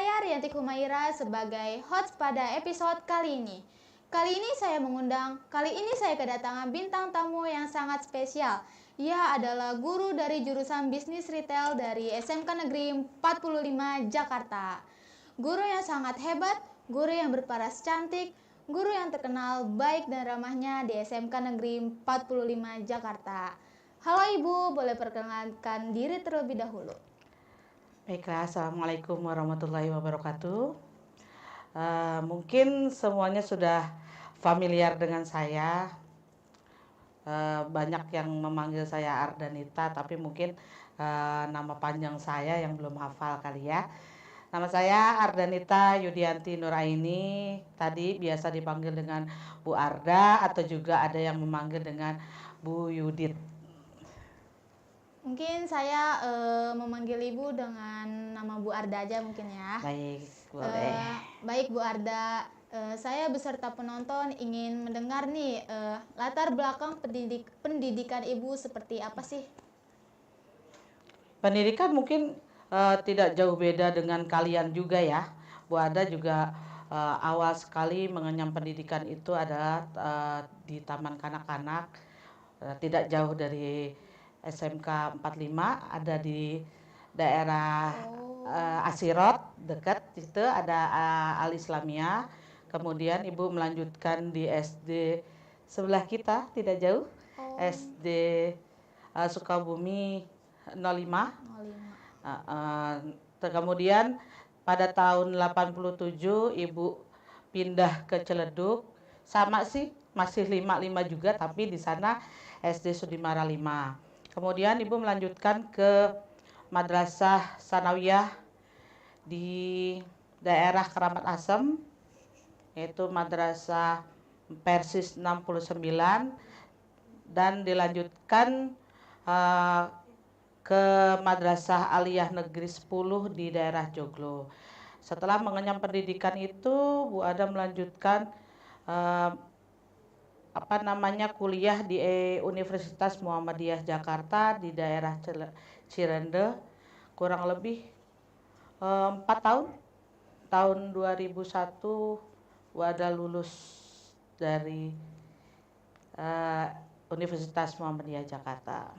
saya Rianti Kumaira sebagai host pada episode kali ini. Kali ini saya kedatangan bintang tamu yang sangat spesial. Ia adalah guru dari jurusan bisnis retail dari SMK Negeri 45 Jakarta. Guru yang sangat hebat, guru yang berparas cantik, guru yang terkenal baik dan ramahnya di SMK Negeri 45 Jakarta. Halo Ibu, boleh perkenalkan diri terlebih dahulu. Baiklah, Assalamualaikum warahmatullahi wabarakatuh. Mungkin semuanya sudah familiar dengan saya. Banyak yang memanggil saya Ardanita, tapi mungkin nama panjang saya yang belum hafal kali ya. Nama saya Ardanita Yudianti Nuraini. Tadi biasa dipanggil dengan Bu Arda atau juga ada yang memanggil dengan Bu Yudit. Mungkin saya memanggil Ibu dengan nama Bu Arda aja mungkin ya. Baik, boleh. Baik Bu Arda, saya beserta penonton ingin mendengar nih latar belakang pendidikan Ibu seperti apa sih? Pendidikan mungkin tidak jauh beda dengan kalian juga ya. Bu Ada juga awal sekali mengenyam pendidikan itu adalah di Taman Kanak-kanak, tidak jauh dari SMK 45, ada di daerah Asirot, dekat situ ada Al Islamia. Kemudian Ibu melanjutkan di SD sebelah kita, tidak jauh, SD Sukabumi 05. Kemudian pada tahun 87 Ibu pindah ke Ciledug, sama sih masih 55 juga, tapi di sana SD Sudimara 5. Kemudian Ibu melanjutkan ke Madrasah Sanawiyah di daerah Keramat Asem, yaitu Madrasah Persis 69, dan dilanjutkan ke Madrasah Aliyah Negeri 10 di daerah Joglo. Setelah mengenyam pendidikan itu, Bu Ada melanjutkan kuliah di Universitas Muhammadiyah Jakarta di daerah Cirende, kurang lebih 4 tahun. Tahun 2001 Bu Ada lulus dari Universitas Muhammadiyah Jakarta.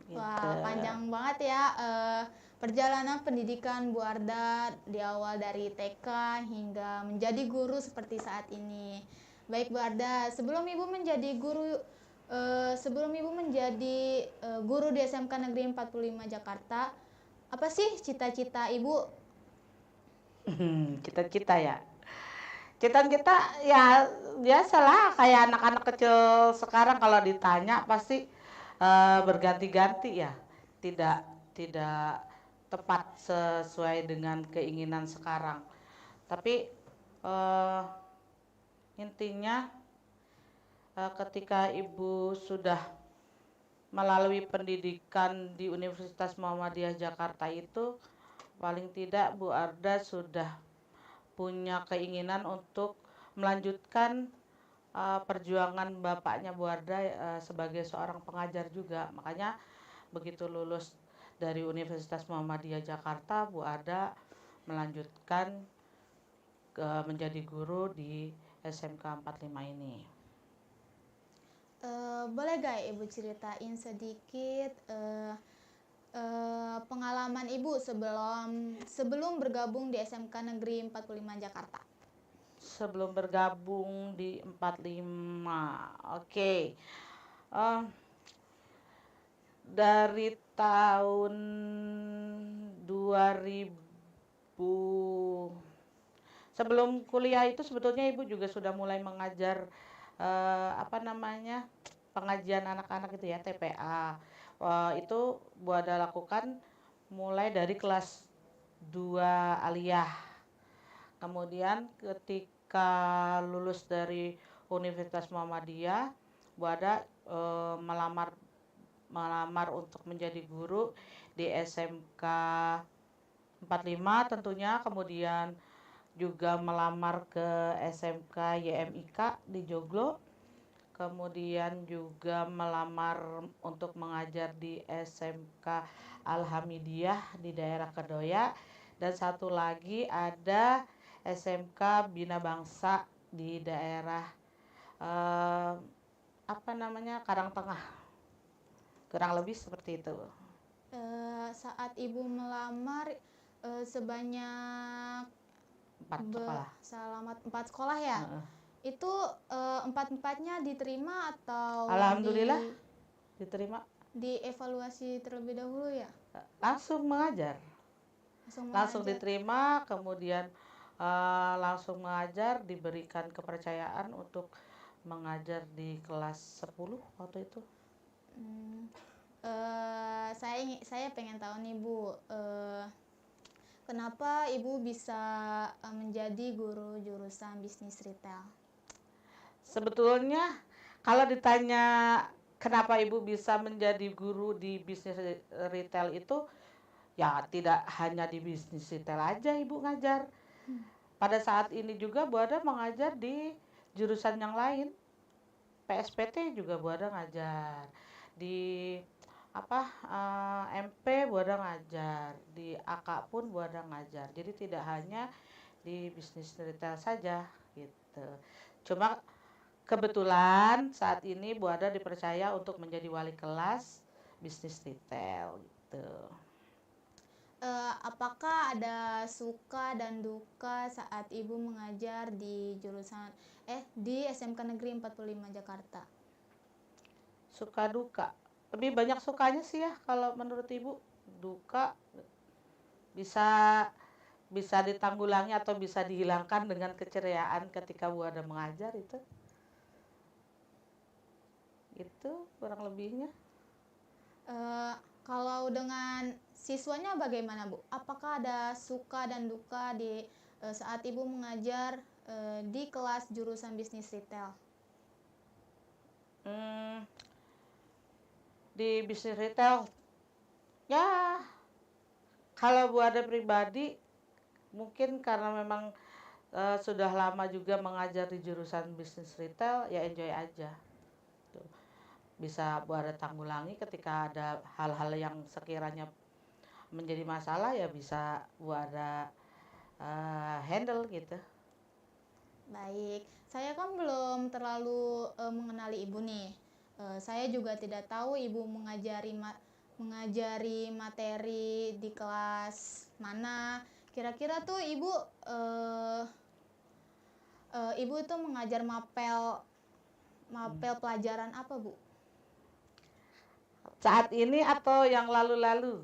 Wah, panjang banget ya perjalanan pendidikan Bu Arda di awal dari TK hingga menjadi guru seperti saat ini. Baik Bu Arda, sebelum Ibu menjadi guru di SMK Negeri 45 Jakarta, apa sih cita-cita Ibu? Cita-cita ya. Cita-cita ya biasalah kayak anak-anak kecil sekarang kalau ditanya pasti berganti-ganti ya. Tidak tepat sesuai dengan keinginan sekarang. Tapi intinya ketika Ibu sudah melalui pendidikan di Universitas Muhammadiyah Jakarta itu, paling tidak Bu Arda sudah punya keinginan untuk melanjutkan perjuangan bapaknya Bu Arda sebagai seorang pengajar juga. Makanya begitu lulus dari Universitas Muhammadiyah Jakarta, Bu Arda melanjutkan menjadi guru di SMK 45 ini. Boleh gak Ibu ceritain sedikit pengalaman Ibu sebelum bergabung di SMK Negeri 45 Jakarta? Sebelum bergabung di 45, oke. Dari tahun 2000, sebelum kuliah itu sebetulnya Ibu juga sudah mulai mengajar pengajian anak-anak itu ya, TPA. Itu Bu Ada lakukan mulai dari kelas 2 aliyah. Kemudian ketika lulus dari Universitas Muhammadiyah, Bu Ada melamar untuk menjadi guru di SMK 45 tentunya, kemudian juga melamar ke SMK YMIK di Joglo, kemudian juga melamar untuk mengajar di SMK Al-Hamidiyah di daerah Kedoya, dan satu lagi ada SMK Bina Bangsa di daerah eh, apa namanya, Karangtengah, kurang lebih seperti itu. Saat ibu melamar sebanyak 4 sekolah. selamat 4 sekolah ya. Heeh. Itu empat-empatnya diterima atau Alhamdulillah diterima, dievaluasi terlebih dahulu ya? langsung mengajar, langsung mengajar. diterima, kemudian langsung mengajar, diberikan kepercayaan untuk mengajar di kelas 10 waktu itu. Saya pengen tahu nih Bu, kenapa Ibu bisa menjadi guru jurusan bisnis retail? Sebetulnya kalau ditanya kenapa Ibu bisa menjadi guru di bisnis retail itu, ya tidak hanya di bisnis retail aja Ibu ngajar. Pada saat ini juga Bu Ada mengajar di jurusan yang lain. PSPT juga Bu Ada ngajar. Di MP Bu Ada ngajar. Di AK pun Bu Ada ngajar. Jadi tidak hanya di bisnis retail saja gitu. Cuma kebetulan saat ini Bu Ada dipercaya untuk menjadi wali kelas bisnis retail gitu. Apakah ada suka dan duka saat Ibu mengajar di di SMK Negeri 45 Jakarta? Suka duka. Lebih banyak sukanya sih ya kalau menurut Ibu. Duka bisa ditanggulangi atau bisa dihilangkan dengan keceriaan ketika Bu Ada mengajar itu. Itu kurang lebihnya. Kalau dengan siswanya bagaimana Bu? Apakah ada suka dan duka di saat Ibu mengajar di kelas jurusan bisnis retail? Di bisnis retail, ya kalau Bu Ada pribadi mungkin karena memang sudah lama juga mengajar di jurusan bisnis retail, ya enjoy aja. Bisa Bu Ada tanggulangi ketika ada hal-hal yang sekiranya menjadi masalah, ya bisa Bu Ada handle gitu. Baik, saya kan belum terlalu mengenali Ibu nih. Saya juga tidak tahu Ibu mengajari materi di kelas mana. Kira-kira tuh Ibu itu mengajar mapel pelajaran apa Bu? Saat ini atau yang lalu-lalu?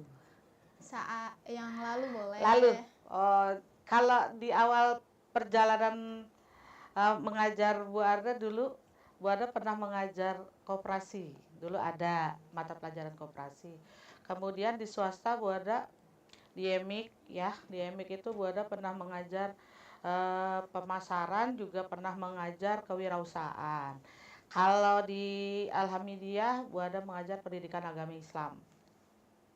Saat yang lalu boleh. Lalu, kalau di awal perjalanan mengajar Bu Ada dulu, Bu Ada pernah mengajar koperasi. Dulu ada mata pelajaran koperasi. Kemudian di swasta Bu Ada di EMIK ya, di EMIK itu Bu Ada pernah mengajar pemasaran, juga pernah mengajar kewirausahaan. Kalau di Alhamdulillah Bu Ada mengajar pendidikan agama Islam.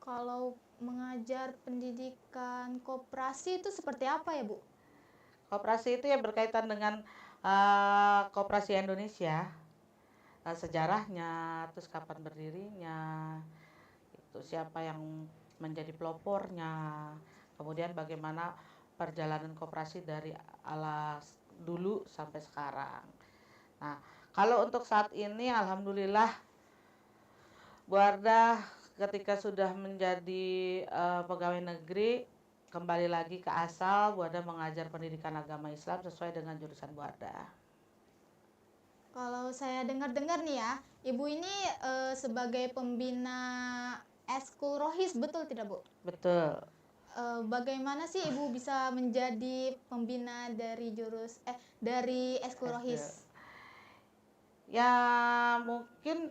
Kalau mengajar pendidikan koperasi itu seperti apa ya Bu? Koperasi itu ya berkaitan dengan koperasi Indonesia, sejarahnya, terus kapan berdirinya, itu siapa yang menjadi pelopornya, kemudian bagaimana perjalanan koperasi dari ala dulu sampai sekarang. Nah, kalau untuk saat ini alhamdulillah Bu Arda ketika sudah menjadi pegawai negeri, kembali lagi ke asal, Bu Arda mengajar pendidikan agama Islam sesuai dengan jurusan Bu Arda. Kalau saya dengar-dengar nih ya, Ibu ini sebagai pembina Eskul Rohis, betul tidak Bu? Betul. Bagaimana sih Ibu bisa menjadi pembina dari Eskul Rohis? Ya mungkin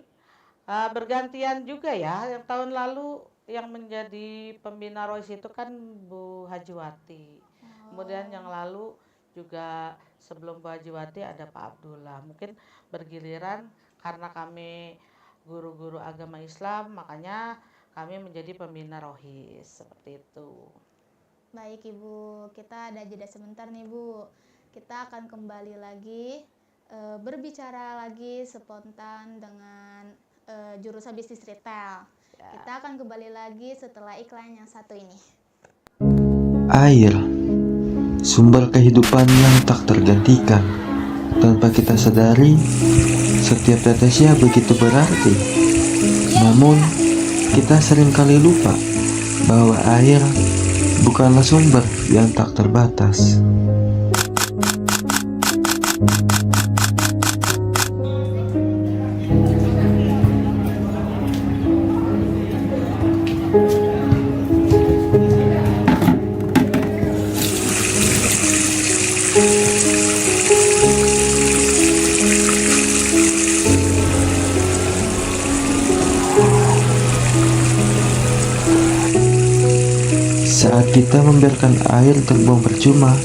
bergantian juga ya. Yang tahun lalu yang menjadi pembina Rohis itu kan Bu Hajiwati. Kemudian yang lalu juga sebelum Bu Hajiwati ada Pak Abdullah. Mungkin bergiliran karena kami guru-guru agama Islam, makanya kami menjadi pembina Rohis seperti itu. Baik Ibu, kita ada jeda sebentar nih Bu. Kita akan kembali lagi berbicara lagi spontan dengan jurusan bisnis retail. Kita akan kembali lagi setelah iklan yang satu ini. Air, sumber kehidupan yang tak tergantikan. Tanpa kita sadari, setiap tetesnya begitu berarti. Namun, kita seringkali lupa bahwa air bukanlah sumber yang tak terbatas. Saat kita membiarkan air terbuang percuma,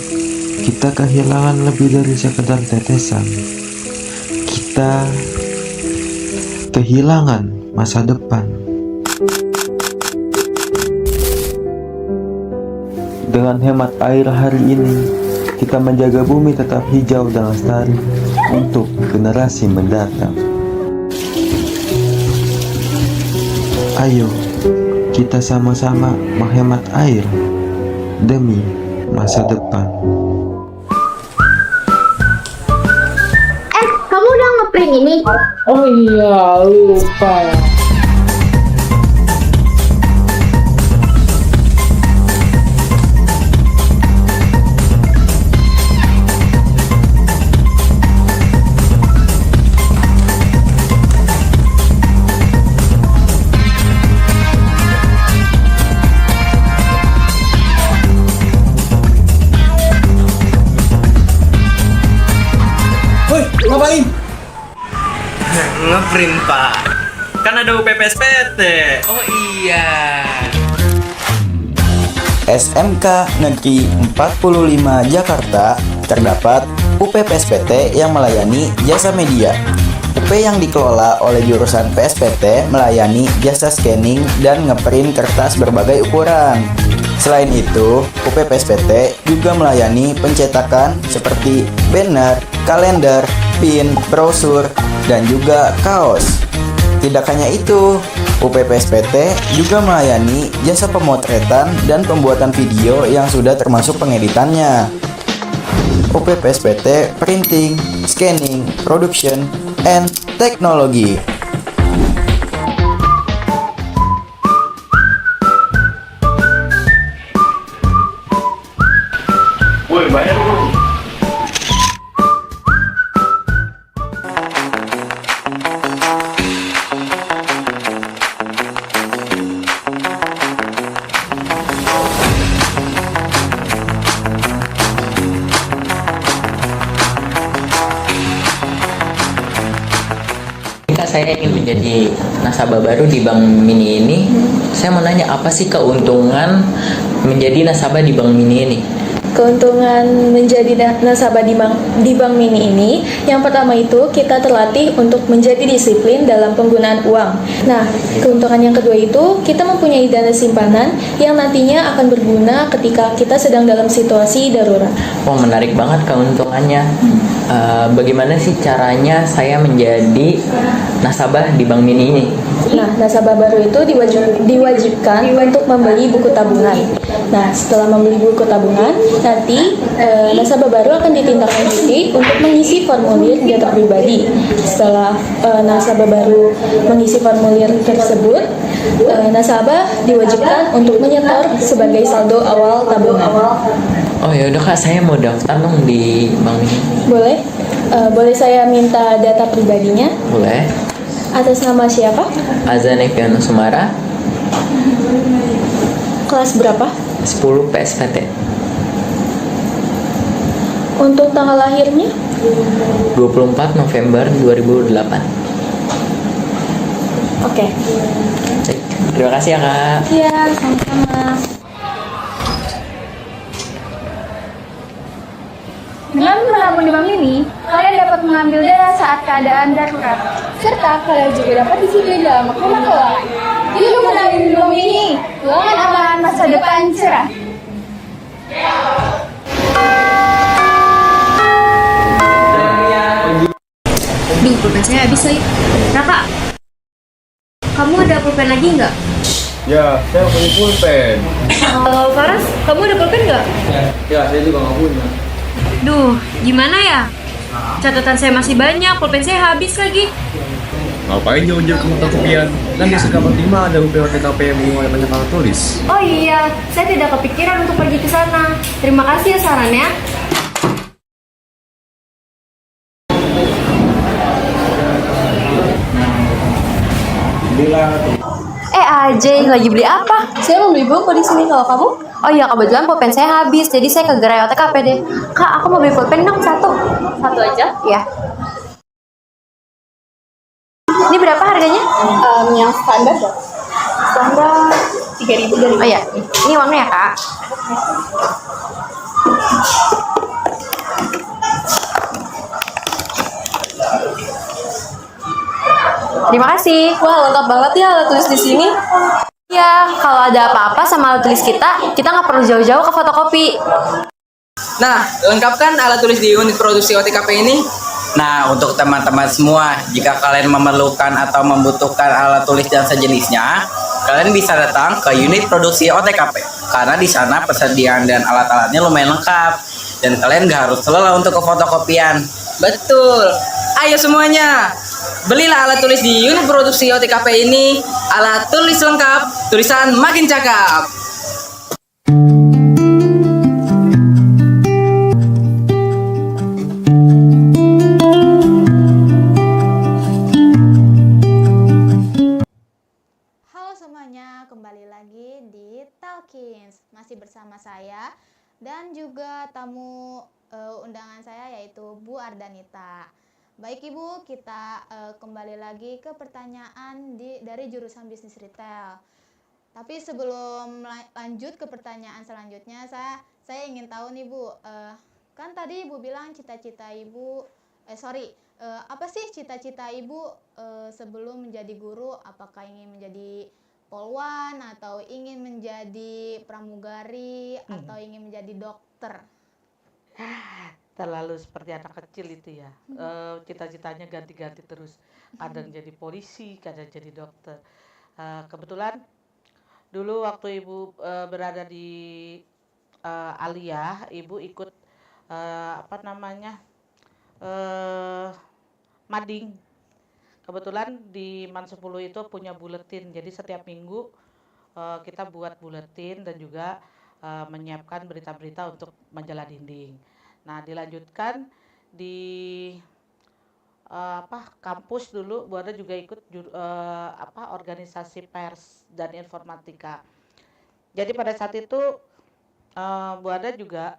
kita kehilangan lebih dari sekedar tetesan. Kita kehilangan masa depan. Dengan hemat air hari ini, kita menjaga bumi tetap hijau dan lestari untuk generasi mendatang. Ayo, kita sama-sama menghemat air demi masa depan. Kamu udah ngeprint ini? Oh iya, lupa. Ngapain? Ngeprint, Pak. Kan ada UPPSPT. Oh iya. SMK Negeri 45 Jakarta terdapat UPPSPT yang melayani jasa media. UP yang dikelola oleh jurusan PSPT melayani jasa scanning dan ngeprint kertas berbagai ukuran. Selain itu, UPPSPT juga melayani pencetakan seperti banner, kalender, pin, brosur, dan juga kaos. Tidak hanya itu, UPPSPT juga melayani jasa pemotretan dan pembuatan video yang sudah termasuk pengeditannya. UPPSPT Printing, Scanning, Production, and Technology. Woi, bayar dulu. Ketika saya ingin menjadi nasabah baru di Bank Mini ini, saya mau nanya apa sih keuntungan menjadi nasabah di Bank Mini ini? Keuntungan menjadi nasabah di Bank Mini ini, yang pertama itu kita terlatih untuk menjadi disiplin dalam penggunaan uang. Nah, keuntungan yang kedua itu kita mempunyai dana simpanan yang nantinya akan berguna ketika kita sedang dalam situasi darurat. Wah, menarik banget keuntungannya. Bagaimana sih caranya saya menjadi nasabah di Bank Mini ini? Nah, nasabah baru itu diwajibkan untuk membeli buku tabungan. Nah, setelah membeli buku tabungan, nanti nasabah baru akan ditindaklanjuti untuk mengisi formulir data pribadi. Setelah nasabah baru mengisi formulir tersebut, nasabah diwajibkan untuk menyetor sebagai saldo awal tabungan. Oh ya udah Kak, saya mau daftar dong di Bank Mini. Boleh? Boleh saya minta data pribadinya? Boleh. Atas nama siapa? Azan Eviano Sumara, Kelas berapa? 10 PSPT. Untuk tanggal lahirnya? 24 November 2008. Oke. Baik, terima kasih ya Kak. Iya, sama-sama. Dengan menabung di Bank Mini, kalian dapat mengambil dana saat keadaan darurat. Serta kalian juga dapat disimpan dalam akun kelak. Yuk menabung di Bank Mini, keuangan aman, masa depan cerah. Duh, pulpen saya habis lagi. Raka, kamu ada pulpen lagi nggak? Ya, saya punya pulpen. Faras, kamu ada pulpen nggak? Ya, saya juga nggak punya. Duh, gimana ya? Catatan saya masih banyak, pulpen saya habis lagi. Ngapain jauh-jauh ke fotokopian? Kan di Sekabat 5 ada UPOTKP yang mulai banyak alat tulis. Oh iya, saya tidak kepikiran untuk pergi ke sana. Terima kasih ya sarannya. Ajay, lagi beli apa? Saya mau beli buku di sini, kalau kamu? Oh iya, kebetulan pulpen saya habis, jadi saya ke gerai OTKP deh. Kak, aku mau beli pulpen dong, satu. Satu aja. Ya. Ini berapa harganya? Yang standar ya? Standar 3.000. Oh iya, ini uangnya ya, Kak. Terima kasih. Wah, lengkap banget ya alat tulis di sini. Ya, kalau ada apa-apa sama alat tulis kita nggak perlu jauh-jauh ke fotokopi. Nah, lengkapkan alat tulis di unit produksi OTKP ini. Nah, untuk teman-teman semua, jika kalian memerlukan atau membutuhkan alat tulis dan sejenisnya, kalian bisa datang ke unit produksi OTKP. Karena di sana persediaan dan alat-alatnya lumayan lengkap. Dan kalian nggak harus lelah untuk ke fotokopian. Betul. Ayo semuanya, belilah alat tulis di unit produksi OTKP ini. Alat tulis lengkap, tulisan makin cakep. Halo semuanya, kembali lagi di Talkins. Masih bersama saya dan juga tamu undangan saya yaitu Bu Ardanita. Baik Ibu, kita kembali lagi ke pertanyaan dari jurusan bisnis retail. Tapi sebelum lanjut ke pertanyaan selanjutnya, saya ingin tahu nih Bu, kan tadi Ibu bilang cita-cita Ibu, apa sih cita-cita Ibu sebelum menjadi guru? Apakah ingin menjadi polwan atau ingin menjadi pramugari atau ingin menjadi dokter? Terlalu seperti anak kecil itu ya. Cita-citanya ganti-ganti terus. Kadang jadi polisi, kadang jadi dokter. Kebetulan dulu waktu Ibu berada di Aliyah, Ibu ikut mading. Kebetulan di Man 10 itu punya buletin. Jadi setiap minggu kita buat buletin dan juga menyiapkan berita-berita untuk majalah dinding. Nah, dilanjutkan di kampus dulu Bu Ada juga ikut organisasi pers dan informatika. Jadi pada saat itu Bu Ada juga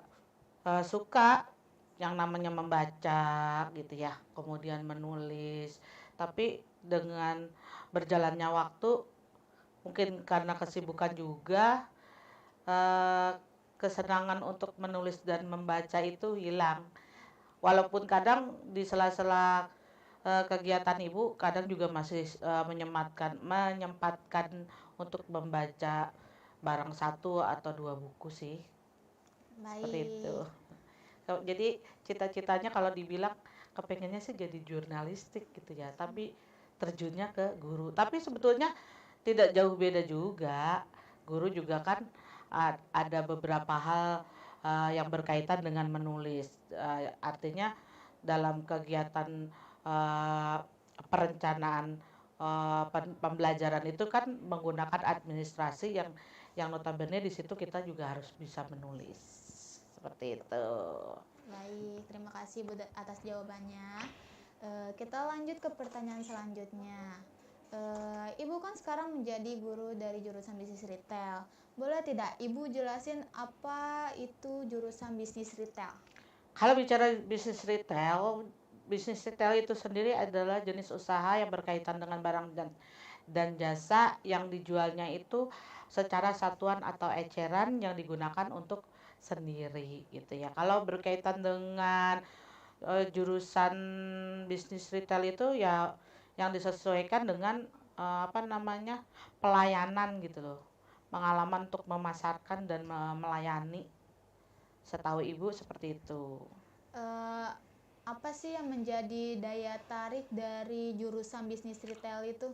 suka yang namanya membaca gitu ya, kemudian menulis. Tapi dengan berjalannya waktu, mungkin karena kesibukan juga, kesenangan untuk menulis dan membaca itu hilang. Walaupun kadang di sela-sela kegiatan Ibu kadang juga masih menyempatkan untuk membaca barang 1 atau 2 buku sih. Baik. Seperti itu. Jadi cita-citanya kalau dibilang kepengennya sih jadi jurnalistik gitu ya, tapi terjunnya ke guru. Tapi sebetulnya tidak jauh beda juga. Guru juga kan ada beberapa hal yang berkaitan dengan menulis. Artinya dalam kegiatan perencanaan pembelajaran itu kan menggunakan administrasi yang notabene di situ kita juga harus bisa menulis. Seperti itu. Baik, terima kasih Bu atas jawabannya. Kita lanjut ke pertanyaan selanjutnya. Ibu kan sekarang menjadi guru dari jurusan bisnis retail. Boleh tidak Ibu jelasin apa itu jurusan bisnis retail? Kalau bicara bisnis retail itu sendiri adalah jenis usaha yang berkaitan dengan barang dan jasa yang dijualnya itu secara satuan atau eceran yang digunakan untuk sendiri gitu ya. Kalau berkaitan dengan jurusan bisnis retail itu ya yang disesuaikan dengan pelayanan gitu loh. Pengalaman untuk memasarkan dan melayani. Setahu Ibu seperti itu. Apa sih yang menjadi daya tarik dari jurusan bisnis retail itu?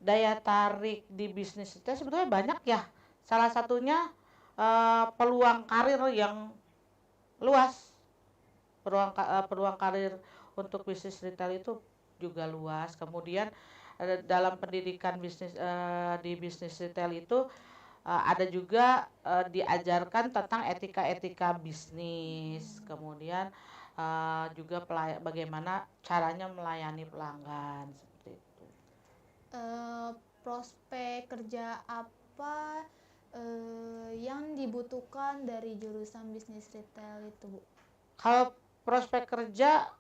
daya tarik di bisnis itu sebetulnya banyak ya. Salah satunya peluang karir yang luas. Peluang karir untuk bisnis retail itu juga luas. Kemudian dalam pendidikan bisnis di bisnis retail itu ada juga diajarkan tentang etika-etika bisnis. Kemudian juga bagaimana caranya melayani pelanggan seperti itu. Prospek kerja apa yang dibutuhkan dari jurusan bisnis retail itu, Bu? Kalau prospek kerja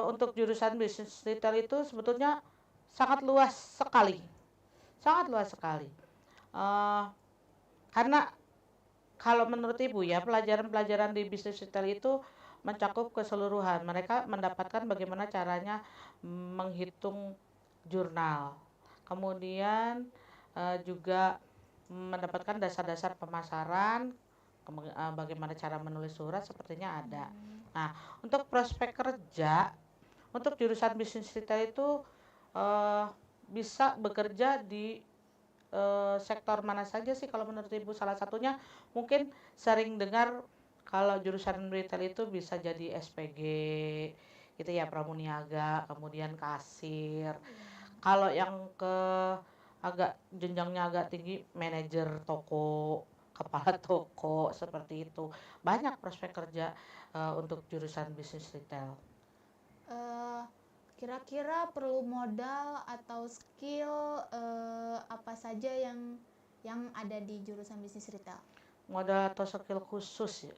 untuk jurusan bisnis retail itu sebetulnya sangat luas sekali, sangat luas sekali. Karena kalau menurut Ibu ya, pelajaran-pelajaran di bisnis retail itu mencakup keseluruhan. Mereka mendapatkan bagaimana caranya menghitung jurnal. Kemudian juga mendapatkan dasar-dasar pemasaran, bagaimana cara menulis surat sepertinya ada. Nah, untuk prospek kerja, untuk jurusan bisnis retail itu bisa bekerja di sektor mana saja sih kalau menurut Ibu? Salah satunya mungkin sering dengar kalau jurusan retail itu bisa jadi SPG gitu ya, pramuniaga, kemudian kasir. Kalau yang agak jenjangnya agak tinggi, manajer toko, kepala toko seperti itu. Banyak prospek kerja untuk jurusan bisnis retail. Kira-kira perlu modal atau skill apa saja yang ada di jurusan bisnis retail? Modal atau skill khusus ya.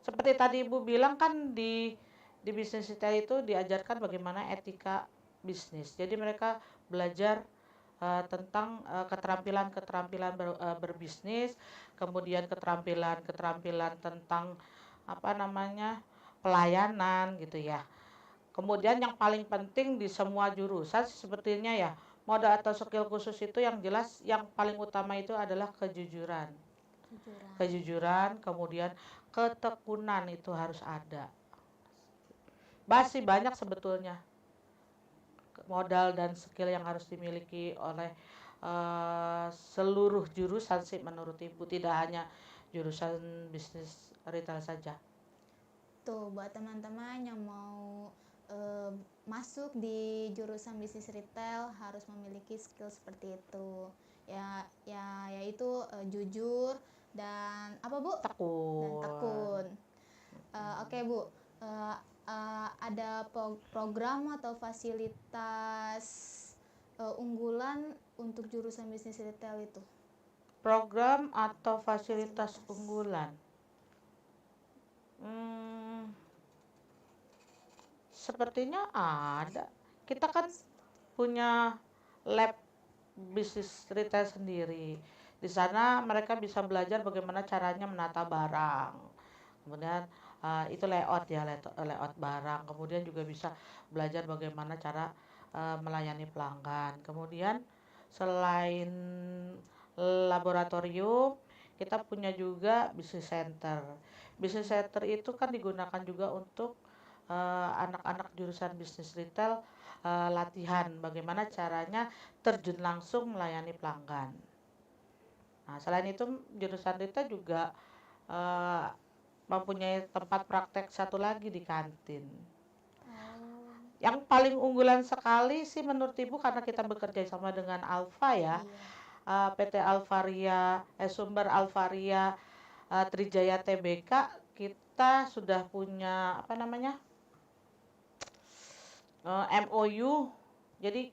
Seperti tadi Ibu bilang kan di bisnis retail itu diajarkan bagaimana etika bisnis. Jadi mereka belajar tentang keterampilan berbisnis, kemudian keterampilan tentang pelayanan gitu ya. Kemudian yang paling penting di semua jurusan sepertinya ya, modal atau skill khusus itu yang jelas yang paling utama itu adalah kejujuran. Kemudian ketekunan itu harus ada. Masih banyak sebetulnya modal dan skill yang harus dimiliki oleh seluruh jurusan sih menurut Ibu, tidak hanya jurusan bisnis retail saja. Tuh, buat teman-teman yang mau masuk di jurusan bisnis retail harus memiliki skill seperti itu. Yaitu jujur dan apa, Bu? Tekun. Dan tekun. Oke, Bu. Ada program atau fasilitas unggulan untuk jurusan bisnis retail itu? Program atau fasilitas unggulan? Sepertinya ada. Kita kan punya lab bisnis retail sendiri. Di sana mereka bisa belajar bagaimana caranya menata barang. Kemudian itu layout barang. Kemudian juga bisa belajar bagaimana cara melayani pelanggan. Kemudian selain laboratorium, kita punya juga business center. Business center itu kan digunakan juga untuk anak-anak jurusan bisnis retail latihan bagaimana caranya terjun langsung melayani pelanggan. Nah, selain itu jurusan retail juga mempunyai tempat praktek satu lagi di kantin. Yang paling unggulan sekali sih menurut Ibu karena kita bekerja sama dengan Alfa ya. PT Alvaria, Sumber Alvaria, Trijaya Tbk, kita sudah punya MOU. Jadi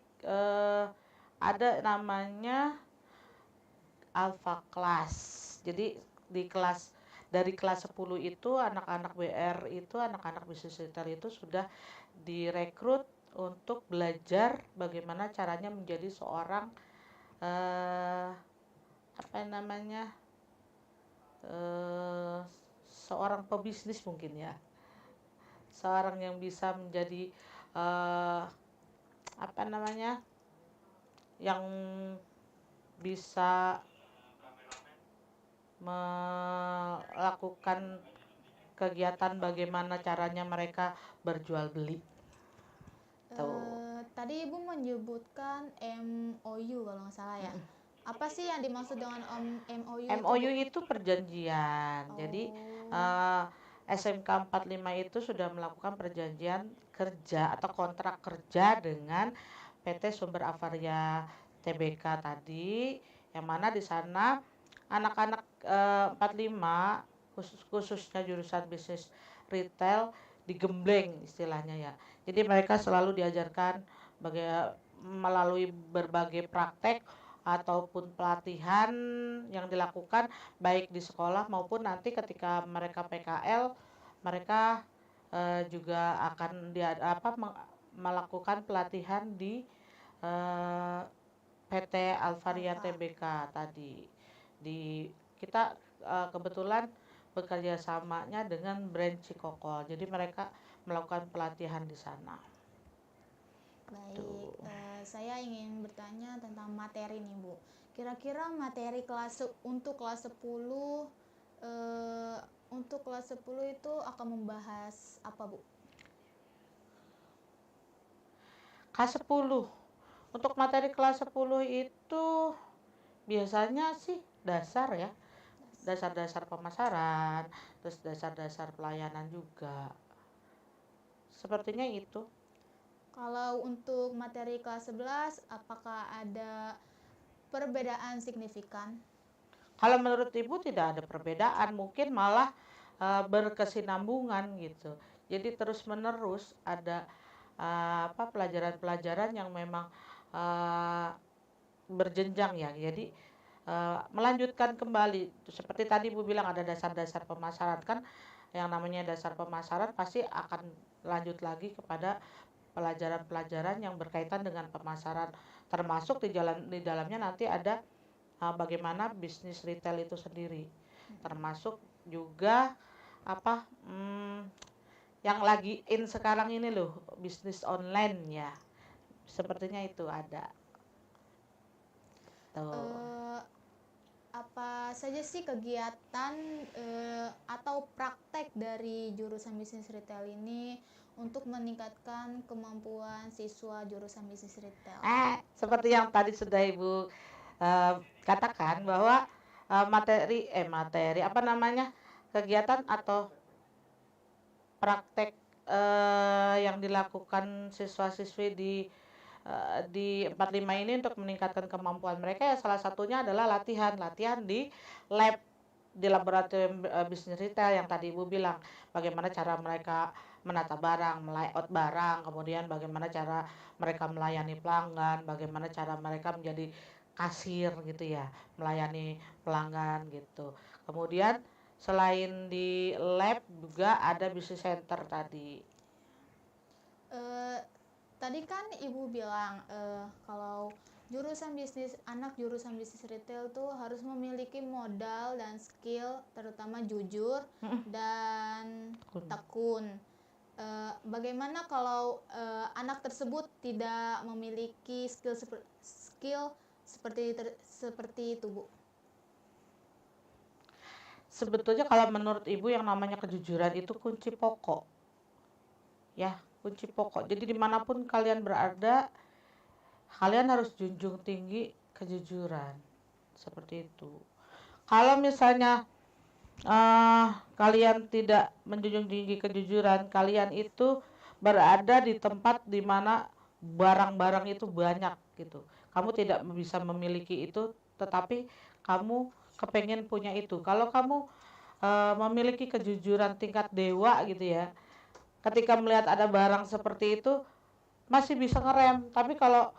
ada namanya Alpha Class. Jadi dari kelas 10 itu anak-anak BR itu, anak-anak bisnis retail itu sudah direkrut untuk belajar bagaimana caranya menjadi seorang seorang pebisnis mungkin ya. Seorang yang bisa menjadi yang bisa melakukan kegiatan bagaimana caranya mereka berjual beli. Tadi Ibu menyebutkan MOU kalau nggak salah ya. Apa sih yang dimaksud dengan MOU itu, MOU Bu? itu perjanjian. Jadi SMK 45 itu sudah melakukan perjanjian kerja atau kontrak kerja dengan PT Sumber Avaria Tbk tadi, yang mana di sana anak-anak 45 khususnya jurusan bisnis retail digembleng istilahnya ya. Jadi mereka selalu diajarkan melalui berbagai praktek ataupun pelatihan yang dilakukan baik di sekolah maupun nanti ketika mereka PKL, mereka juga akan melakukan pelatihan di PT Alvaria Tbk tadi. Kita kebetulan bekerja samanya dengan brand Cikokol. Jadi mereka melakukan pelatihan di sana. Baik, saya ingin bertanya tentang materi nih, Bu. Kira-kira materi untuk kelas 10 itu akan membahas apa, Bu? Kelas 10. Untuk materi kelas 10 itu biasanya sih dasar ya. Dasar-dasar pemasaran, terus dasar-dasar pelayanan juga. Sepertinya itu. Kalau untuk materi kelas 11, apakah ada perbedaan signifikan? Kalau menurut Ibu tidak ada perbedaan, mungkin malah berkesinambungan gitu. Jadi terus-menerus ada pelajaran-pelajaran yang memang berjenjang ya. Jadi melanjutkan kembali seperti tadi Ibu bilang ada dasar-dasar pemasaran, kan yang namanya dasar pemasaran pasti akan lanjut lagi kepada pelajaran-pelajaran yang berkaitan dengan pemasaran, termasuk di dalamnya nanti ada bagaimana bisnis retail itu sendiri, termasuk juga yang lagi in sekarang ini loh, bisnis online ya, sepertinya itu ada. Apa saja sih kegiatan atau praktek dari jurusan bisnis retail ini untuk meningkatkan kemampuan siswa jurusan bisnis retail? Seperti yang tadi sudah Ibu katakan bahwa materi kegiatan atau praktek yang dilakukan siswa-siswi di 45 ini untuk meningkatkan kemampuan mereka ya salah satunya adalah latihan di lab, di laboratorium bisnis retail yang tadi Ibu bilang, bagaimana cara mereka menata barang, layout barang, kemudian bagaimana cara mereka melayani pelanggan, bagaimana cara mereka menjadi kasir gitu ya, melayani pelanggan gitu. Kemudian selain di lab juga ada business center tadi. Tadi kan Ibu bilang kalau anak jurusan bisnis retail tuh harus memiliki modal dan skill, terutama jujur dan tekun. Bagaimana kalau anak tersebut tidak memiliki skill seperti itu, Bu? Sebetulnya kalau menurut Ibu yang namanya kejujuran itu kunci pokok. Ya, kunci pokok. Jadi dimanapun kalian berada, kalian harus junjung tinggi kejujuran. Seperti itu. Kalau misalnya kalian tidak menjunjung tinggi kejujuran, kalian itu berada di tempat di mana barang-barang itu banyak gitu. Kamu tidak bisa memiliki itu, tetapi kamu kepengen punya itu. Kalau kamu memiliki kejujuran tingkat dewa gitu ya, ketika melihat ada barang seperti itu masih bisa ngerem. Tapi kalau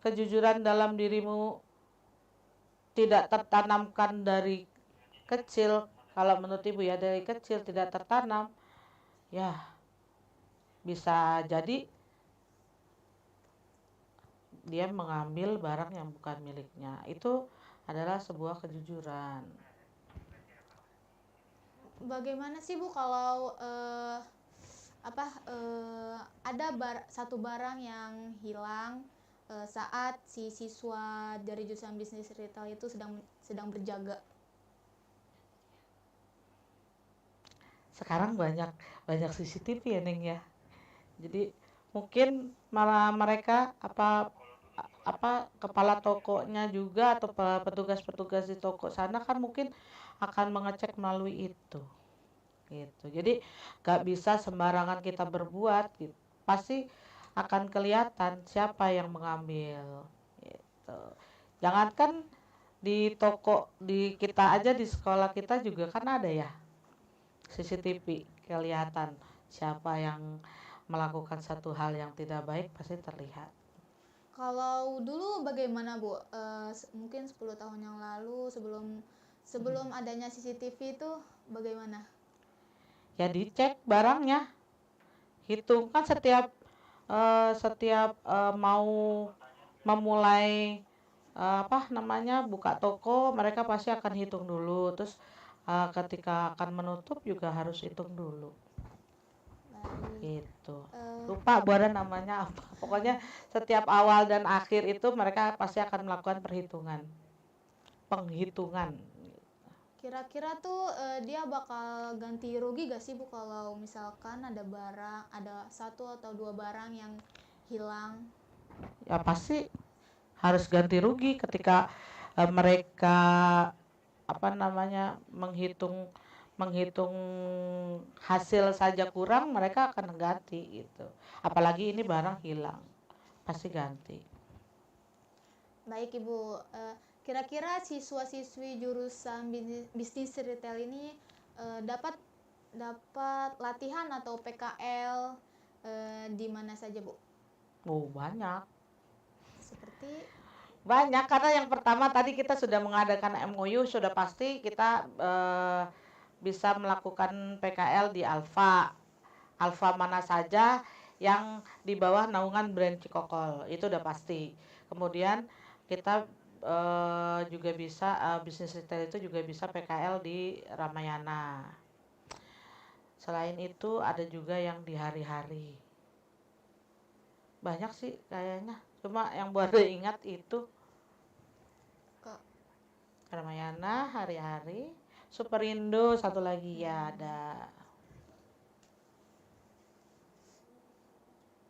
kejujuran dalam dirimu tidak tertanamkan dari kecil, kalau menurut Ibu ya dari kecil tidak tertanam, ya bisa jadi dia mengambil barang yang bukan miliknya. Itu adalah sebuah kejujuran. Bagaimana sih Bu kalau ada satu barang yang hilang saat si siswa dari jurusan bisnis retail itu sedang berjaga? Sekarang banyak CCTV ya Neng ya. Jadi mungkin malah mereka kepala tokonya juga atau petugas-petugas di toko sana kan mungkin akan mengecek melalui itu gitu. Jadi gak bisa sembarangan kita berbuat gitu. Pasti akan kelihatan siapa yang mengambil gitu. Jangankan di toko di kita aja, di sekolah kita juga kan ada ya CCTV, kelihatan siapa yang melakukan satu hal yang tidak baik pasti terlihat. Kalau dulu bagaimana Bu? Mungkin 10 tahun yang lalu sebelum adanya CCTV itu bagaimana? Ya dicek barangnya, hitung kan setiap mau memulai buka toko, mereka pasti akan hitung dulu, terus ketika akan menutup juga harus hitung dulu. Gitu. Lupa Bu Ada namanya apa. Pokoknya setiap awal dan akhir itu mereka pasti akan melakukan penghitungan. Kira-kira tuh dia bakal ganti rugi gak sih Bu kalau misalkan ada 1 atau 2 barang yang hilang? Ya pasti harus ganti rugi ketika mereka menghitung hasil saja kurang, mereka akan ganti gitu. Apalagi ini barang hilang, pasti ganti. Baik Ibu, kira-kira siswa-siswi jurusan bisnis retail ini dapat latihan atau PKL di mana saja Bu? Oh banyak. Seperti Banyak, karena yang pertama tadi kita sudah mengadakan MOU, sudah pasti kita bisa melakukan PKL di Alfa mana saja yang di bawah naungan brand Cikokol, itu udah pasti. Kemudian kita juga bisa bisnis retail itu juga bisa PKL di Ramayana. Selain itu ada juga yang di hari-hari. Banyak sih kayaknya, cuma yang baru ingat itu Ramayana, hari-hari, Superindo, satu lagi ya ada.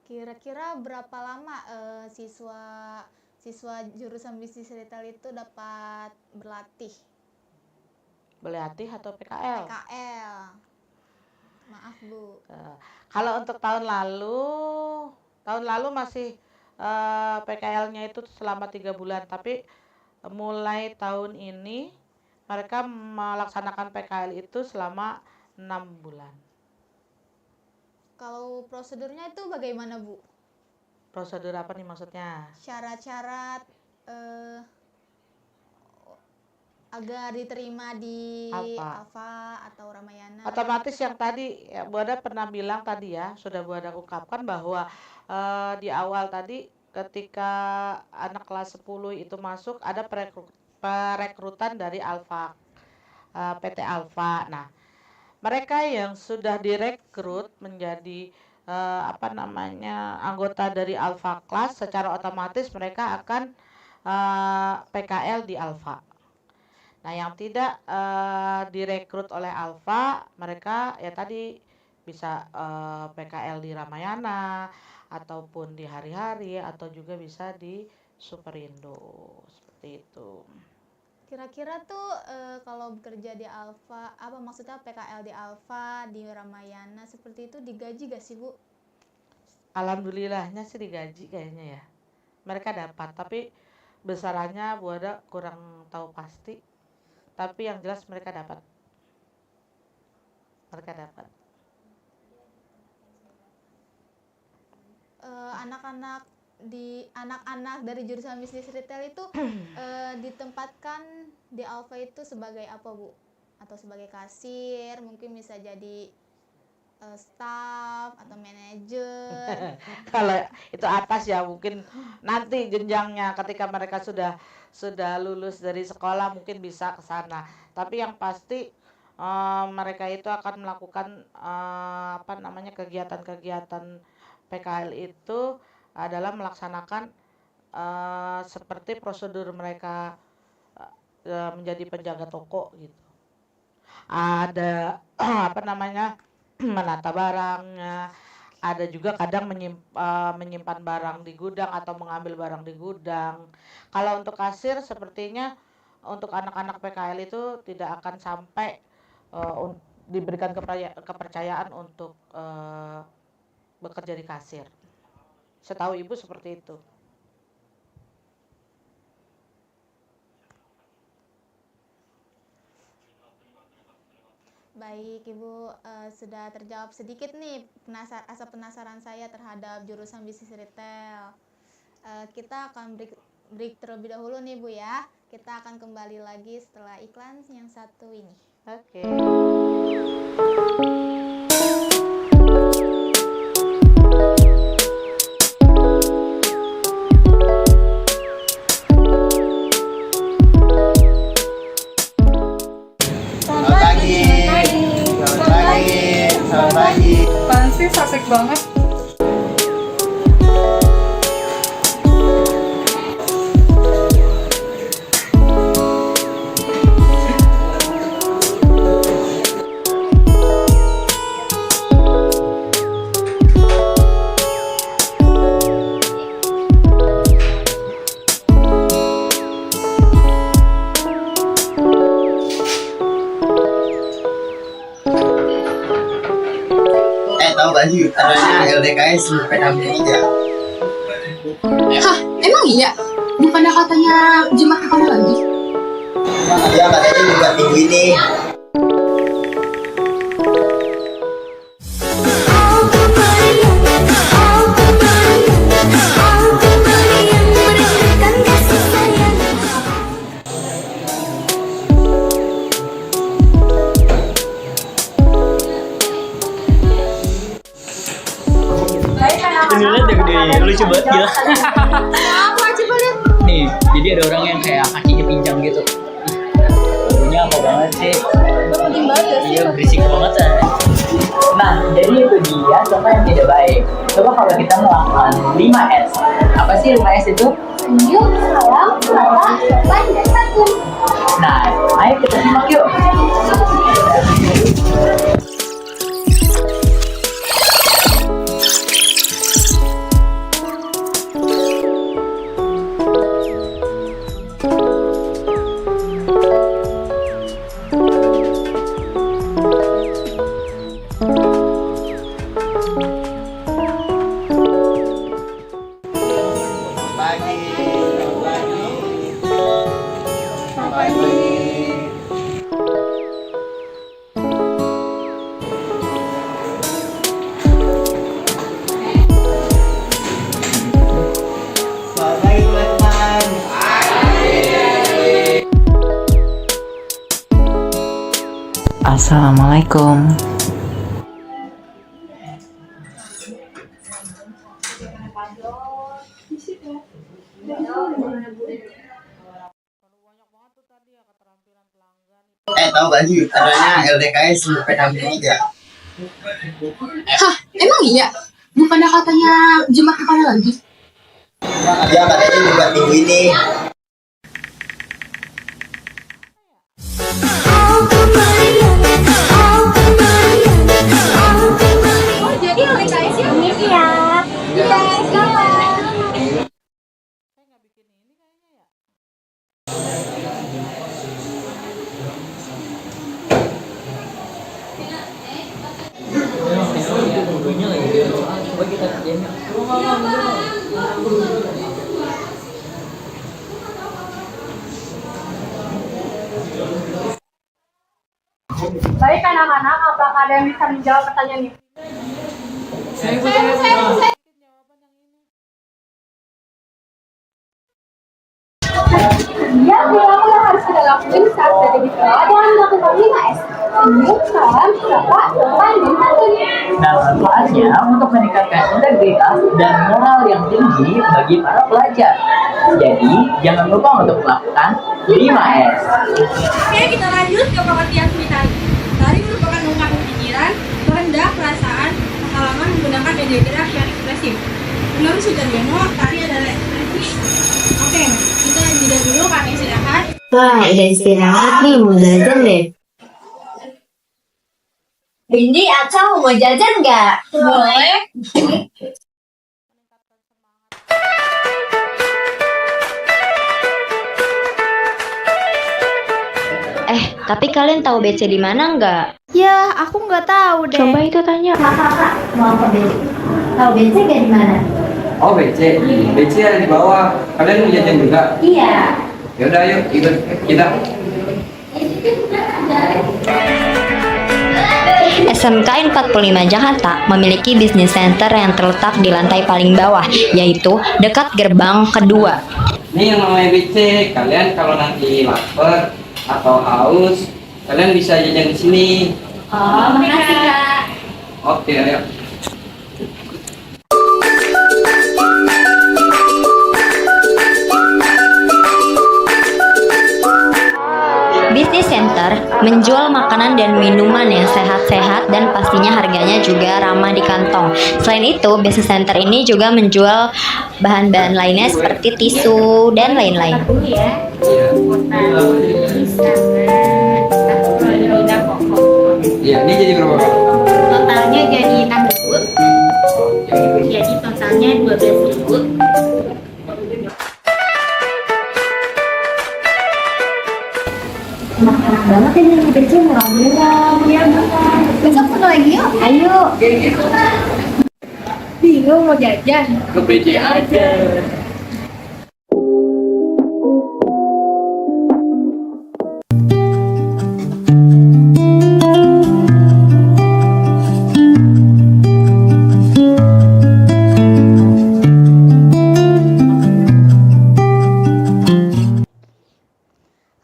kira-kira berapa lama siswa jurusan bisnis retail itu dapat berlatih? Berlatih atau PKL? PKL. Maaf Bu. Kalau untuk tahun lalu masih PKL-nya itu selama 3 bulan, tapi mulai tahun ini mereka melaksanakan PKL itu selama 6 bulan. Kalau prosedurnya itu bagaimana Bu? Prosedur apa nih maksudnya? Syarat-syarat agar diterima di Alfa atau Ramayana. Otomatis yang tadi ya, Bu Ada pernah bilang tadi ya, sudah Bu Ada ungkapkan bahwa di awal tadi ketika anak kelas 10 itu masuk ada perekrutan dari Alfa, PT Alfa. Nah, mereka yang sudah direkrut menjadi anggota dari Alfa Class, secara otomatis mereka akan PKL di Alfa. Nah, yang tidak direkrut oleh Alfa, mereka ya tadi bisa PKL di Ramayana ataupun di hari-hari atau juga bisa di Superindo, seperti itu. Kira-kira tuh kalau bekerja di Alfa, apa maksudnya PKL di Alfa, di Ramayana seperti itu digaji gak sih Bu? Alhamdulillahnya sih digaji kayaknya ya. Mereka dapat, tapi besarannya Bu Ada kurang tahu pasti. Tapi yang jelas mereka dapat. Anak-anak dari jurusan bisnis retail itu ditempatkan di Alfa itu sebagai apa Bu? Atau sebagai kasir, mungkin bisa jadi staff atau manajer. Kalau itu atas ya, mungkin nanti jenjangnya ketika mereka sudah lulus dari sekolah mungkin bisa ke sana. Tapi yang pasti mereka itu akan melakukan kegiatan-kegiatan PKL itu adalah melaksanakan seperti prosedur mereka menjadi penjaga toko gitu. Ada menata barangnya, ada juga kadang menyimpan barang di gudang atau mengambil barang di gudang. Kalau untuk kasir sepertinya untuk anak-anak PKL itu tidak akan sampai diberikan kepercayaan untuk bekerja di kasir. Setahu Ibu seperti itu. Baik, Ibu, sudah terjawab sedikit nih rasa penasaran saya terhadap jurusan bisnis retail. Kita akan break terlebih dahulu nih, Bu ya. Kita akan kembali lagi setelah iklan yang satu ini. Oke. Apaan sih, asik banget. Tahu gak sih adanya LDKS PKB 3? Hah, emang iya? Bukannya katanya jemaah kemana lagi? Iya, katanya juga minggu ini. Lucu banget gila. Coba lihat. Nih, jadi ada orang yang kayak kakinya pincang gitu. Baunya apa banget sih? Penting banget. Iya, berisik banget kan. Nah, jadi itu dia contoh yang tidak baik. Coba kalau kita melakukan 5S. Apa sih 5S itu? Senyum, salam, salam, sopan, dan santun. Nah, ayo kita simak yuk. Assalamualaikum. Tahu gak sih adanya LDKS PKB 3? Hah, emang iya? Bukannya katanya jemaah kemana lagi? Iya, katanya juga minggu ini. Oh, jadi LDKS ya? Iya. Iya, sekarang. Coba kita kerjain. Baik anak-anak, apakah ada yang bisa menjawab pertanyaan ini? Saya. Ya, perilaku yang harus kita lakukan saat berada di sekolah dengan melakukan 5S. Senyum, salam, sapa, sopan, dan santun. Nah, manfaatnya untuk meningkatkan integritas dan moral yang tinggi bagi para pelajar. Jadi, jangan lupa untuk melakukan 5S. Oke, kita lanjut ke pengertian semisal. Tari merupakan ungkapan pikiran, kehendak, perasaan, pengalaman menggunakan media gerak yang ekspresif. Menurut Sudaryono, tari adalah ekspresi. Oke, kita jeda dulu, kami istirahat. Wah, udah istirahat nih, mau belajar deh. Bindi atau mau jajan nggak? Boleh. Tapi kalian tahu BC di mana nggak? Ya, aku nggak tahu deh. Coba itu tanya. Kakak mau ke BC. Tahu BC nggak di mana? Oh BC, BC ada di bawah. Kalian mau jajan juga? Iya. Ya udah yuk ikut kita. SMK 45 Jakarta memiliki bisnis center yang terletak di lantai paling bawah, yaitu dekat gerbang kedua. Ini yang namanya BC. Kalian kalau nanti lapar atau haus, kalian bisa jajan di sini. Oh, makasih Kak. Oke, ayo. Bisnis center menjual makanan dan minuman yang sehat-sehat dan pastinya harganya juga ramah di kantong. Selain itu, bisnis center ini juga menjual bahan-bahan lainnya seperti tisu dan lain-lain. Iya, ini jadi berapa Kak? Totalnya jadi 6.000. Jadi totalnya 12.000. Enak-enak banget ini di BC, murah-murah. Iya benar. Besok foto lagi yuk. Ayo. Bingung mau jajan? Ke BC aja.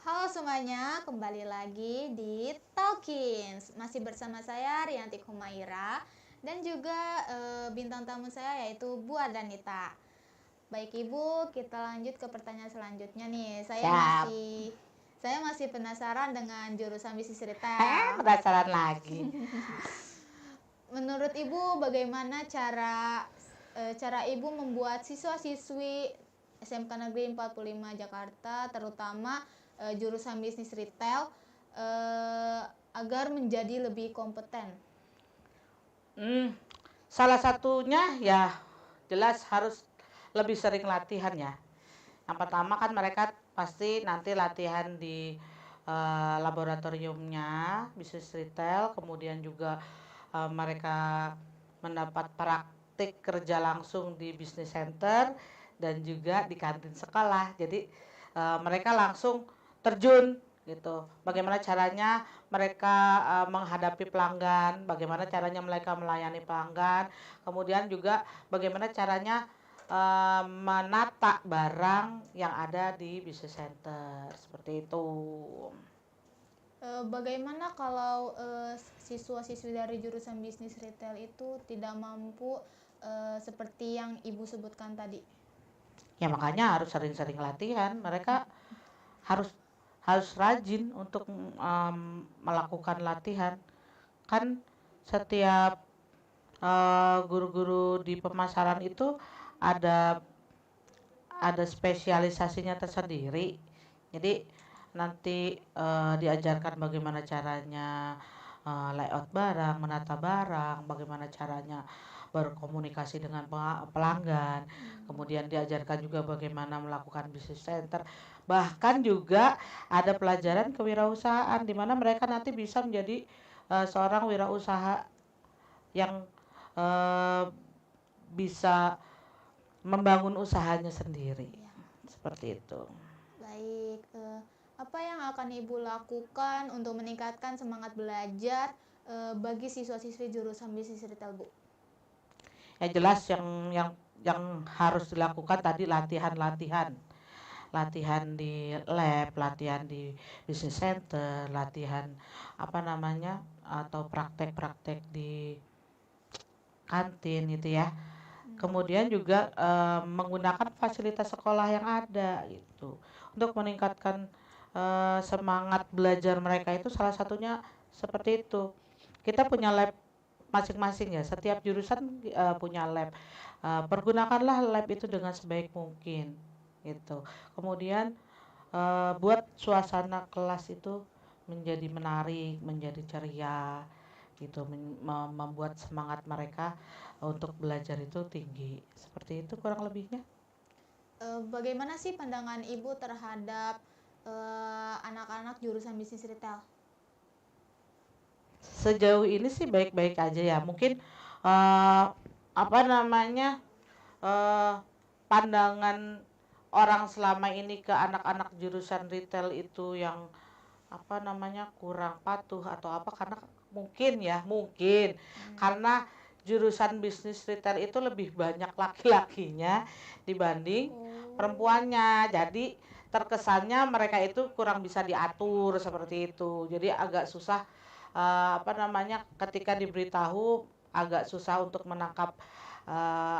Halo semuanya, kembali lagi di Talkins. Masih bersama saya Rianti Humaira dan juga bintang tamu saya yaitu Bu Ardanita. Baik Ibu, kita lanjut ke pertanyaan selanjutnya nih. Saya masih penasaran dengan jurusan bisnis retail. Penasaran lagi. Menurut Ibu bagaimana cara Ibu membuat siswa-siswi SMK Negeri 45 Jakarta terutama jurusan bisnis retail agar menjadi lebih kompeten? Salah satunya ya jelas harus lebih sering latihan ya. Yang pertama kan mereka pasti nanti latihan di laboratoriumnya bisnis retail, kemudian juga mereka mendapat praktik kerja langsung di bisnis center dan juga di kantin sekolah. Jadi mereka langsung terjun gitu. Bagaimana caranya mereka menghadapi pelanggan, bagaimana caranya mereka melayani pelanggan, kemudian juga bagaimana caranya menata barang yang ada di bisnis center seperti itu. Bagaimana kalau siswa-siswi dari jurusan bisnis retail itu tidak mampu seperti yang Ibu sebutkan tadi? Ya makanya harus sering-sering latihan. Mereka harus rajin untuk melakukan latihan. Kan setiap guru-guru di pemasaran itu ada spesialisasinya tersendiri. Jadi nanti diajarkan bagaimana caranya layout barang, menata barang, bagaimana caranya berkomunikasi dengan pelanggan, kemudian diajarkan juga bagaimana melakukan bisnis center, bahkan juga ada pelajaran kewirausahaan di mana mereka nanti bisa menjadi seorang wirausaha yang bisa membangun usahanya sendiri, seperti itu. Baik, apa yang akan Ibu lakukan untuk meningkatkan semangat belajar bagi siswa-siswi jurusan bisnis retail, Bu? Ya jelas yang harus dilakukan tadi latihan di lab, latihan di business center, latihan atau praktek-praktek di kantin gitu ya. Kemudian juga menggunakan fasilitas sekolah yang ada gitu untuk meningkatkan semangat belajar mereka. Itu salah satunya seperti itu. Kita punya lab masing-masing ya, setiap jurusan punya lab. Pergunakanlah lab itu dengan sebaik mungkin gitu. Kemudian buat suasana kelas itu menjadi menarik, menjadi ceria, gitu, membuat semangat mereka untuk belajar itu tinggi. Seperti itu kurang lebihnya. Bagaimana sih pandangan Ibu terhadap anak-anak jurusan bisnis retail? Sejauh ini sih baik-baik aja ya. Mungkin pandangan orang selama ini ke anak-anak jurusan retail itu yang kurang patuh atau apa, karena mungkin karena jurusan bisnis retail itu lebih banyak laki-lakinya dibanding perempuannya, jadi terkesannya mereka itu kurang bisa diatur seperti itu. Jadi agak susah ketika diberitahu, agak susah untuk menangkap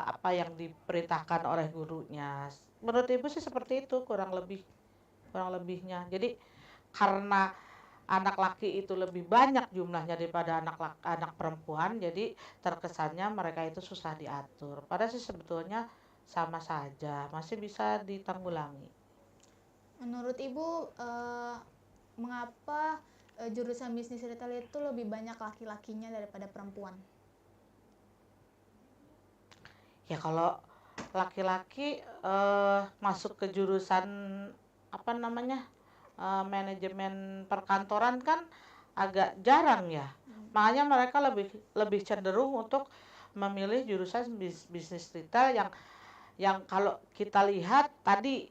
apa yang diperintahkan oleh gurunya. Menurut Ibu sih seperti itu kurang lebihnya. Jadi karena anak laki itu lebih banyak jumlahnya daripada anak perempuan, jadi terkesannya mereka itu susah diatur. Padahal sih sebetulnya sama saja, masih bisa ditanggulangi. Menurut Ibu, mengapa jurusan bisnis retail itu lebih banyak laki-lakinya daripada perempuan? Ya kalau laki-laki masuk ke jurusan manajemen perkantoran kan agak jarang ya. Makanya mereka lebih cenderung untuk memilih jurusan bisnis retail yang kalau kita lihat tadi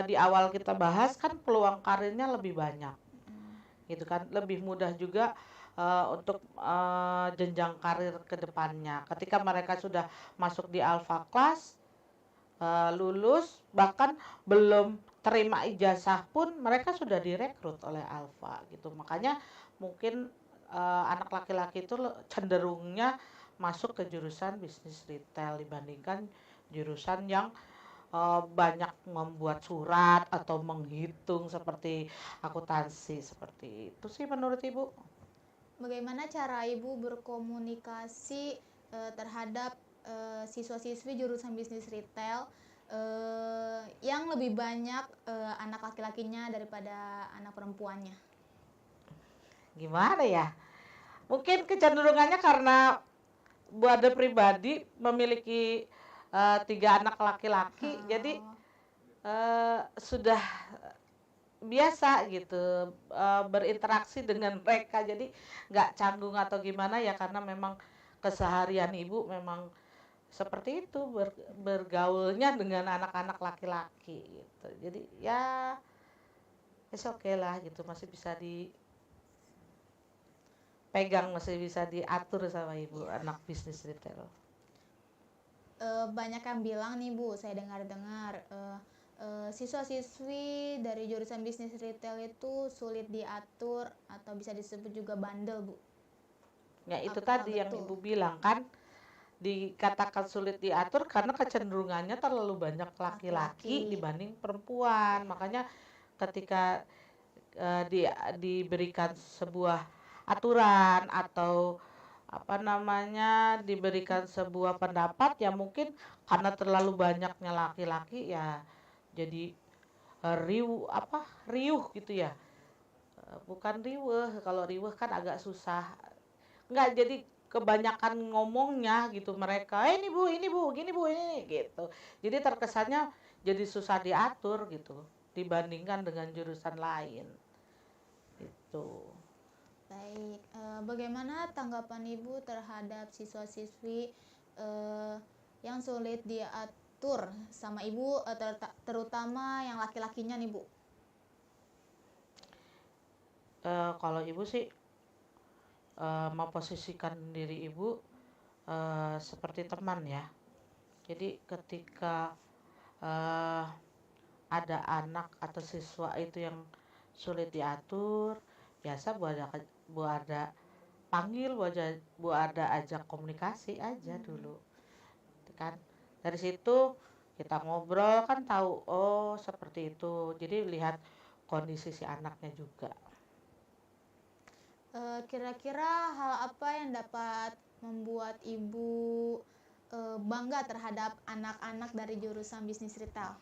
di awal kita bahas kan peluang karirnya lebih banyak. Gitu kan, lebih mudah juga untuk jenjang karir ke depannya. Ketika mereka sudah masuk di alpha class, lulus, bahkan belum terima ijazah pun mereka sudah direkrut oleh alpha gitu. Makanya mungkin anak laki-laki itu cenderungnya masuk ke jurusan bisnis retail dibandingkan jurusan yang banyak membuat surat atau menghitung seperti akuntansi. Seperti itu sih menurut Ibu. Bagaimana cara Ibu berkomunikasi terhadap siswa-siswi jurusan bisnis retail yang lebih banyak anak laki-lakinya daripada anak perempuannya? Gimana ya? Mungkin kecenderungannya karena Bu Ada pribadi memiliki 3 anak laki-laki, jadi sudah biasa gitu berinteraksi dengan mereka, jadi nggak canggung atau gimana ya, karena memang keseharian Ibu memang seperti itu, bergaulnya dengan anak-anak laki-laki gitu. Jadi ya oke lah gitu, masih bisa dipegang, masih bisa diatur sama Ibu anak bisnis retail. Banyak yang bilang nih Bu, saya dengar-dengar siswa-siswi dari jurusan bisnis retail itu sulit diatur atau bisa disebut juga bandel, Bu. Ya itu tadi yang Ibu bilang kan, dikatakan sulit diatur karena kecenderungannya terlalu banyak laki-laki dibanding perempuan. Makanya ketika diberikan sebuah aturan atau diberikan sebuah pendapat, ya mungkin karena terlalu banyaknya laki-laki ya jadi riuh gitu ya. Bukan riweh, kalau riweh kan agak susah. Enggak, jadi kebanyakan ngomongnya gitu mereka, ini bu, gini bu, ini gitu. Jadi terkesannya jadi susah diatur gitu dibandingkan dengan jurusan lain. Itu. Baik, bagaimana tanggapan Ibu terhadap siswa-siswi yang sulit diatur sama Ibu, terutama yang laki-lakinya nih Bu? Kalau Ibu sih memposisikan diri Ibu seperti teman ya. Jadi ketika ada anak atau siswa itu yang sulit diatur, biasa Bu Ada panggil, Bu Ada ajak komunikasi aja dulu kan. Dari situ kita ngobrol kan, tahu oh seperti itu, jadi lihat kondisi si anaknya juga. Kira-kira hal apa yang dapat membuat Ibu bangga terhadap anak-anak dari jurusan bisnis retail?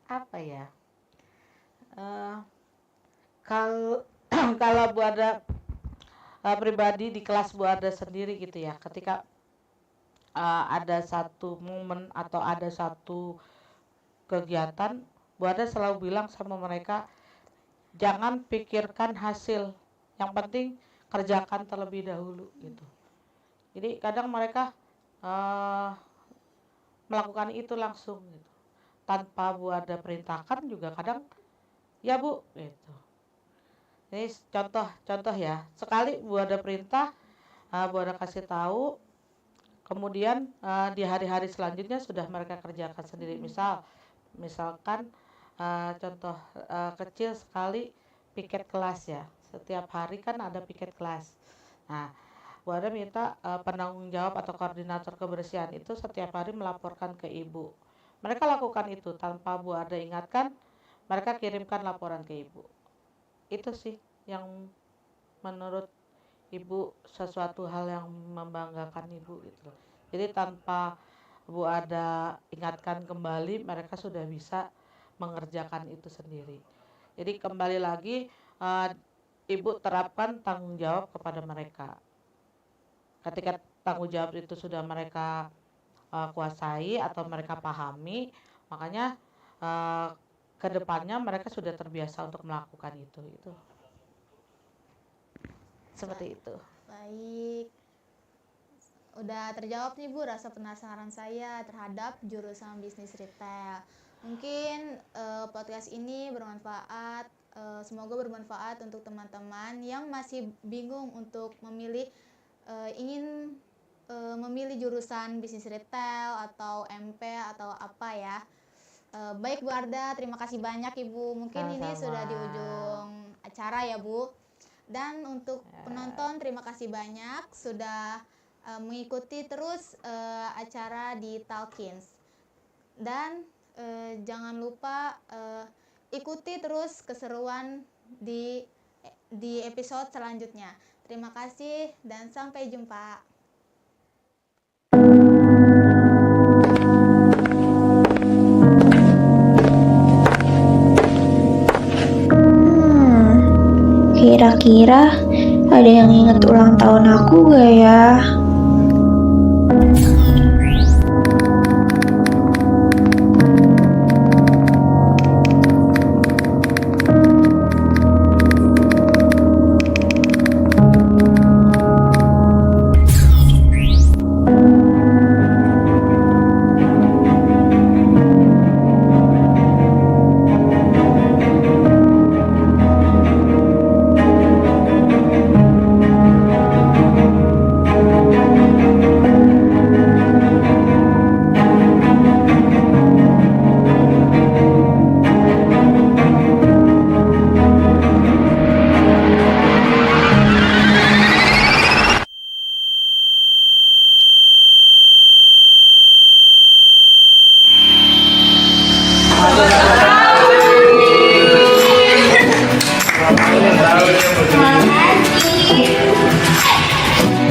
Apa ya? Kalau Bu Ada pribadi di kelas Bu Arda sendiri gitu ya, ketika ada satu momen atau ada satu kegiatan, Bu Arda selalu bilang sama mereka, jangan pikirkan hasil, yang penting kerjakan terlebih dahulu gitu. Jadi kadang mereka melakukan itu langsung gitu, tanpa Bu Arda perintahkan juga kadang ya Bu gitu. Ini contoh ya, sekali Bu Arda perintah, Bu Arda kasih tahu, kemudian di hari-hari selanjutnya sudah mereka kerjakan sendiri. Misalkan contoh kecil sekali, piket kelas ya, setiap hari kan ada piket kelas. Nah, Bu Arda minta penanggung jawab atau koordinator kebersihan itu setiap hari melaporkan ke ibu. Mereka lakukan itu tanpa Bu Arda ingatkan, mereka kirimkan laporan ke ibu. Itu sih yang menurut ibu sesuatu hal yang membanggakan ibu gitu. Jadi tanpa Bu Arda ingatkan kembali, mereka sudah bisa mengerjakan itu sendiri. Jadi kembali lagi, ibu terapkan tanggung jawab kepada mereka. Ketika tanggung jawab itu sudah mereka kuasai atau mereka pahami, makanya kedepannya mereka sudah terbiasa untuk melakukan itu. Seperti itu. Baik. Udah terjawab nih Bu rasa penasaran saya terhadap jurusan bisnis retail. Mungkin podcast ini bermanfaat, semoga bermanfaat untuk teman-teman yang masih bingung untuk memilih, ingin memilih jurusan bisnis retail atau MP atau apa ya. Baik Bu Arda, terima kasih banyak Ibu. Mungkin ini sudah di ujung acara ya Bu. Dan untuk penonton terima kasih banyak sudah mengikuti terus acara di Talkins. Dan jangan lupa ikuti terus keseruan di episode selanjutnya. Terima kasih dan sampai jumpa. Kira-kira ada yang inget ulang tahun aku gak ya?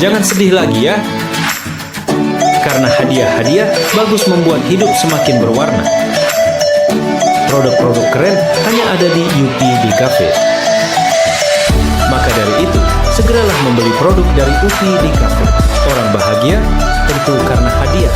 Jangan sedih lagi ya, karena hadiah-hadiah bagus membuat hidup semakin berwarna. Produk-produk keren hanya ada di UPD Cafe. Maka dari itu, segeralah membeli produk dari UPD Cafe. Orang bahagia tentu karena hadiah.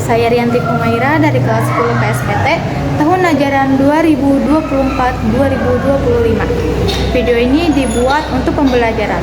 Saya Rianti Kumaira dari kelas 10 PSPT tahun ajaran 2024-2025. Video ini dibuat untuk pembelajaran.